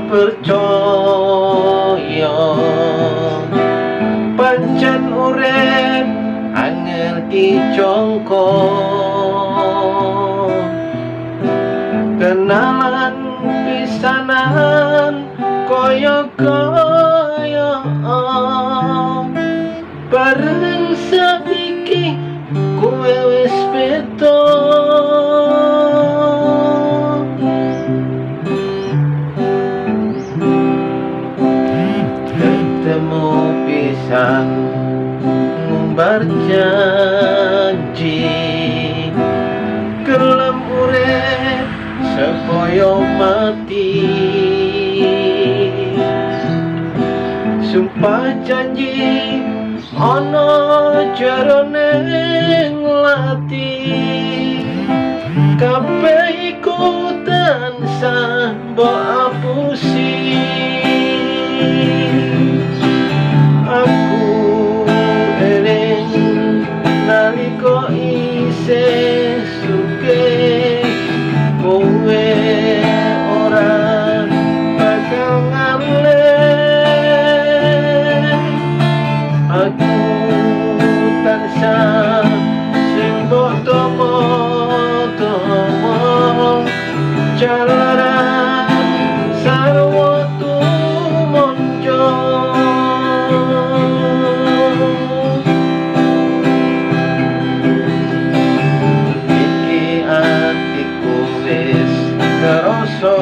percaya pancen urip angel dicongko kenalan pisanan kaya-kaya bareng saiki kowe wis beda ketemu pisan ngumbar janji gelem urip supaya mati sumpah janji ana jarane nglati kabeh iku tansah mbok apusi aku eling nalika isih sugih kowe ora bakal ngalih aku tansah sing mbok tomo-tomo jalaran sarwa tumonjo iki atiku wis kerasa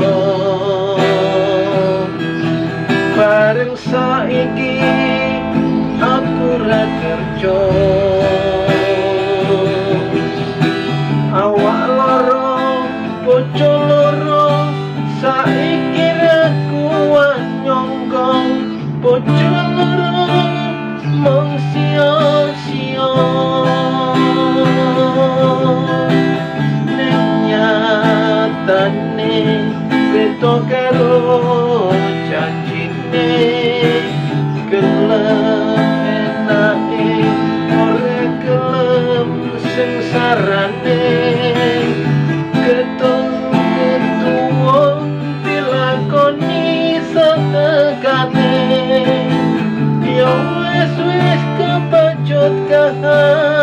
bareng saiki aku ra kerja awak loro bojo loro saiki ra kuat nyonggong bojo loro mung sia-sia ning nyatane beda karo janjine gelem enake ora gelem sengsarane ketuwo dilakoni satekane yo wis kepacut kahan